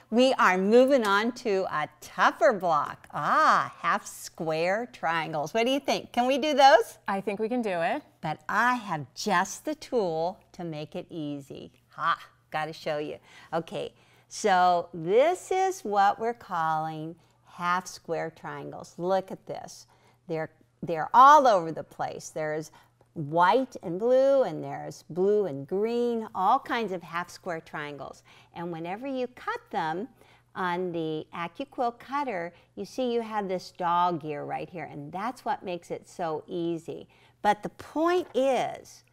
we are moving on to a tougher block. Half square triangles. What do you think? Can we do those? I think we can do it. But I have just the tool to make it easy. Got to show you. Okay, so this is what we're calling half square triangles. Look at this. They're all over the place. There's white and blue, and there's blue and green, all kinds of half square triangles. And whenever you cut them on the Accuquilt cutter, you see you have this dog ear right here, and that's what makes it so easy. But the point is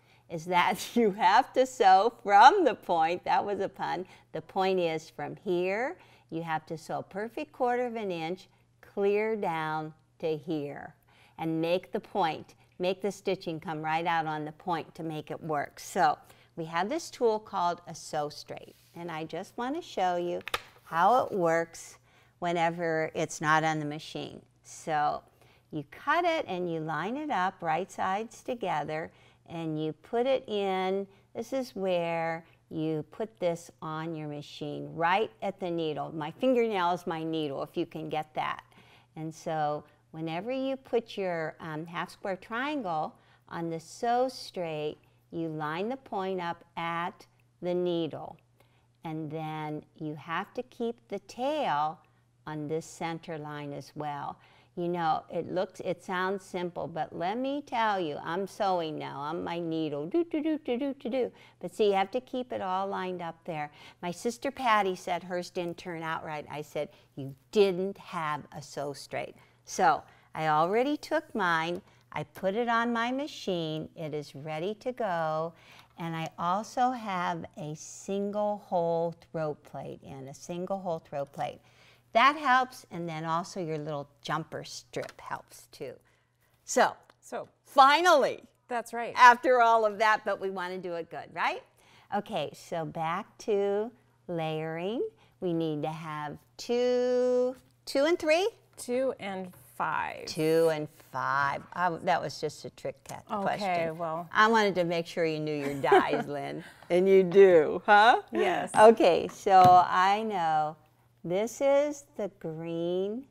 that you have to sew from the point. That was a pun. The point is from here, you have to sew a perfect 1/4 of an inch clear down to here and make the point. Make the stitching come right out on the point to make it work. So we have this tool called a sew straight, and I just want to show you how it works whenever it's not on the machine. So you cut it and you line it up right sides together, and you put it in. This is where you put this on your machine, right at the needle. My fingernail is my needle, if you can get that. And so whenever you put your half square triangle on the sew straight, you line the point up at the needle. And then you have to keep the tail on this center line as well. You know, it sounds simple, but let me tell you, I'm sewing now on my needle, do. But see, you have to keep it all lined up there. My sister Patty said hers didn't turn out right. I said, you didn't have a sew straight. So I already took mine, I put it on my machine, it is ready to go, and I also have a single hole throat plate That helps, and then also your little jumper strip helps too. So finally, that's right. After all of that, but we want to do it good, right? Okay, so back to layering. We need to have two and three? 2 and 5. 2 and 5. That was just a trick question. Okay, well. I wanted to make sure you knew your dies, Lynn. And you do, huh? Yes. Okay, so I know this is the green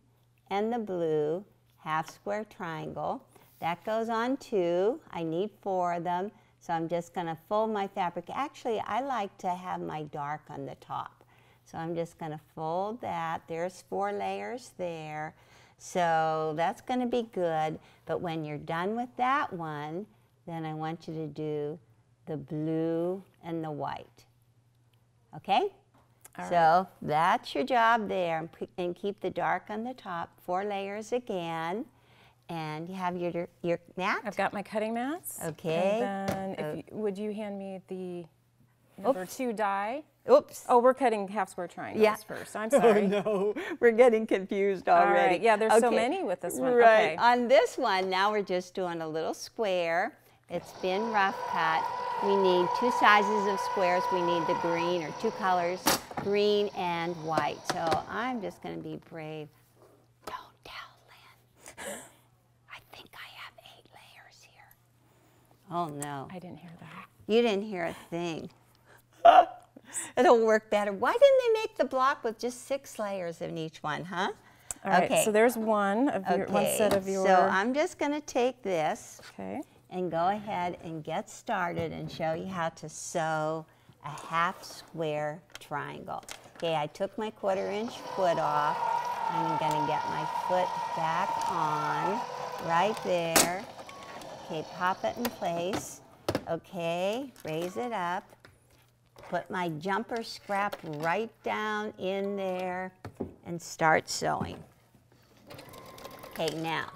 and the blue half square triangle. That goes on 2. I need 4 of them. So I'm just going to fold my fabric. Actually, I like to have my dark on the top. So I'm just going to fold that. There's 4 layers there. So that's going to be good. But when you're done with that one, then I want you to do the blue and the white. Okay? So that's your job there. And keep the dark on the top. 4 layers again. And you have your mat? I've got my cutting mats. Okay. And then would you hand me the number 2 die? Oops. Oh, we're cutting half square triangles first. I'm sorry. Oh, no, we're getting confused already. All right. Yeah, there's so many with this one. Right. Okay. On this one, now we're just doing a little square. It's been rough cut. We need 2 sizes of squares. We need the green, or 2 colors, green and white. So I'm just going to be brave. Don't tell Lynn. I think I have 8 layers here. Oh, no. I didn't hear that. You didn't hear a thing. It'll work better. Why didn't they make the block with just 6 layers in each one, huh? All right, so there's one set of your... So I'm just going to take this and go ahead and get started and show you how to sew a half square triangle. Okay, I took my 1/4 inch foot off. I'm going to get my foot back on right there. Okay, pop it in place. Okay, raise it up. Put my jumper scrap right down in there and start sewing. Okay, now,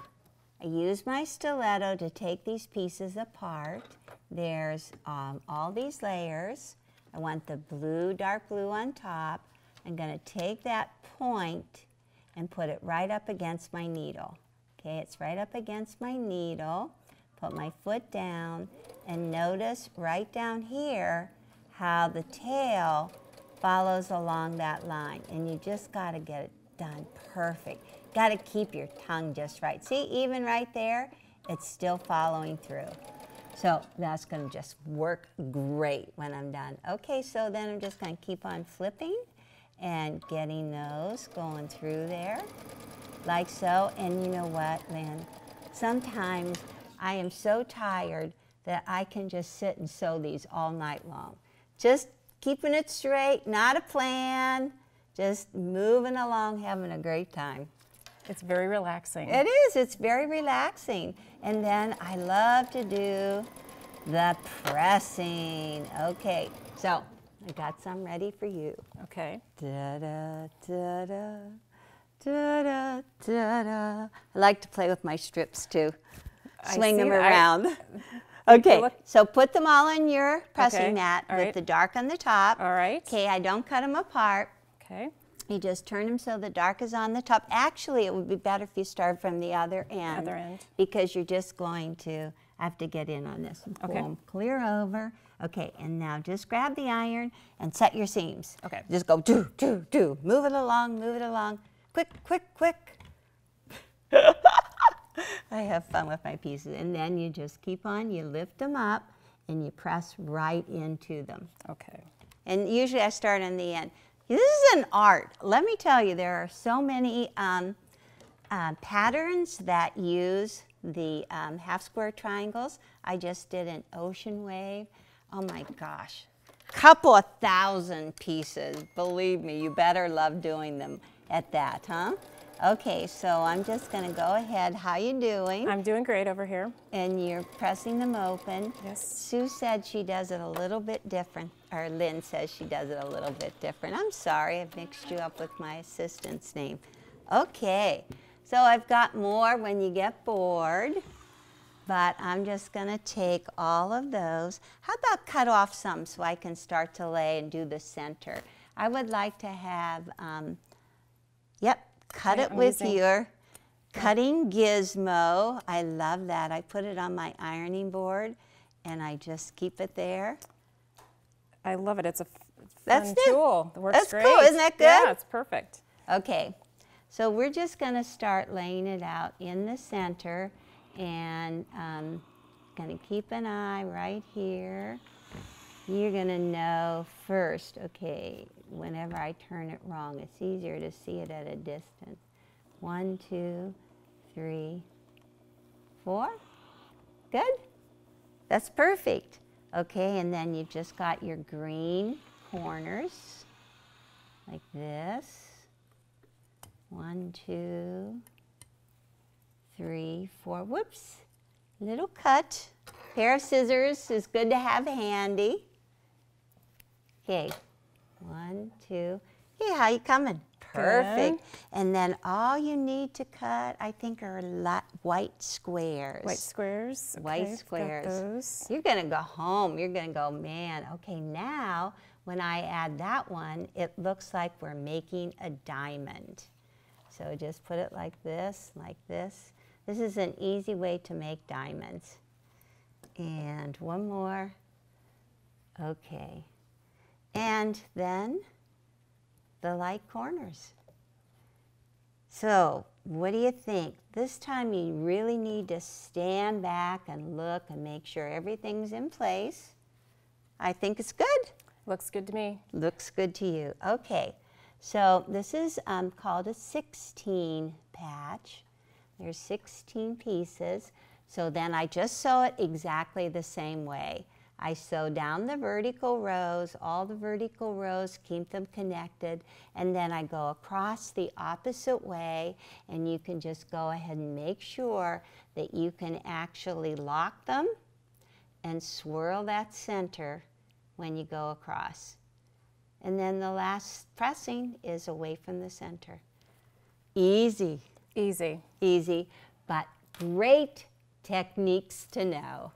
I use my stiletto to take these pieces apart. There's all these layers. I want the blue, dark blue on top. I'm going to take that point and put it right up against my needle. Okay, it's right up against my needle. Put my foot down, and notice right down here how the tail follows along that line, and you just got to get it done perfect. Got to keep your tongue just right. See, even right there, it's still following through. So that's going to just work great when I'm done. Okay, so then I'm just going to keep on flipping and getting those going through there like so. And you know what, Lynn? Sometimes I am so tired that I can just sit and sew these all night long. Just keeping it straight, not a plan, just moving along, having a great time. It's very relaxing. It is, it's very relaxing. And then I love to do the pressing. Okay, so I got some ready for you. Okay. Da-da, da-da, da-da, da-da. I like to play with my strips too. Swing them around. Okay, so put them all on your pressing mat with the dark on the top. All right. Okay, I don't cut them apart. Okay. You just turn them so the dark is on the top. Actually, it would be better if you start from the other end. Other end. Because you're just going to have to get in on this and pull them clear over. Okay, and now just grab the iron and set your seams. Okay. Just go do, do, do. Move it along, move it along. Quick, quick, quick. I have fun with my pieces. And then you just keep on, you lift them up, and you press right into them. Okay. And usually I start on the end. This is an art. Let me tell you, there are so many patterns that use the half square triangles. I just did an ocean wave. Oh my gosh. Couple of thousand pieces. Believe me, you better love doing them at that, huh? Okay, so I'm just going to go ahead. How you doing? I'm doing great over here. And you're pressing them open. Yes. Sue said she does it a little bit different, or Lynn says she does it a little bit different. I'm sorry, I've mixed you up with my assistant's name. Okay, so I've got more when you get bored, but I'm just going to take all of those. How about cut off some so I can start to lay and do the center? I would like to have, cut it with your cutting gizmo. I love that. I put it on my ironing board and I just keep it there. I love it. It's a fun tool. It works That's great. cool. Isn't that good? Yeah, it's perfect. Okay, so we're just going to start laying it out in the center, and going to keep an eye right here. You're going to know first, okay, whenever I turn it wrong, it's easier to see it at a distance. 1, 2, 3, 4. Good? That's perfect. Okay, and then you've just got your green corners like this. 1, 2, 3, 4. Whoops, little cut. Pair of scissors is good to have handy. Okay, 1, 2. Hey, how you coming? Perfect. Good. And then all you need to cut, I think, are white squares. White squares. White Okay, squares. got those. You're going to go home. You're going to go, man, okay, now when I add that one, it looks like we're making a diamond. So just put it like this, like this. This is an easy way to make diamonds. And one more. Okay. And then the light corners. So what do you think? This time you really need to stand back and look and make sure everything's in place. I think it's good. Looks good to me. Looks good to you. Okay. So this is called a 16 patch. There's 16 pieces. So then I just sew it exactly the same way. I sew down the vertical rows, all the vertical rows, keep them connected, and then I go across the opposite way, and you can just go ahead and make sure that you can actually lock them and swirl that center when you go across. And then the last pressing is away from the center. Easy. Easy. Easy, but great techniques to know.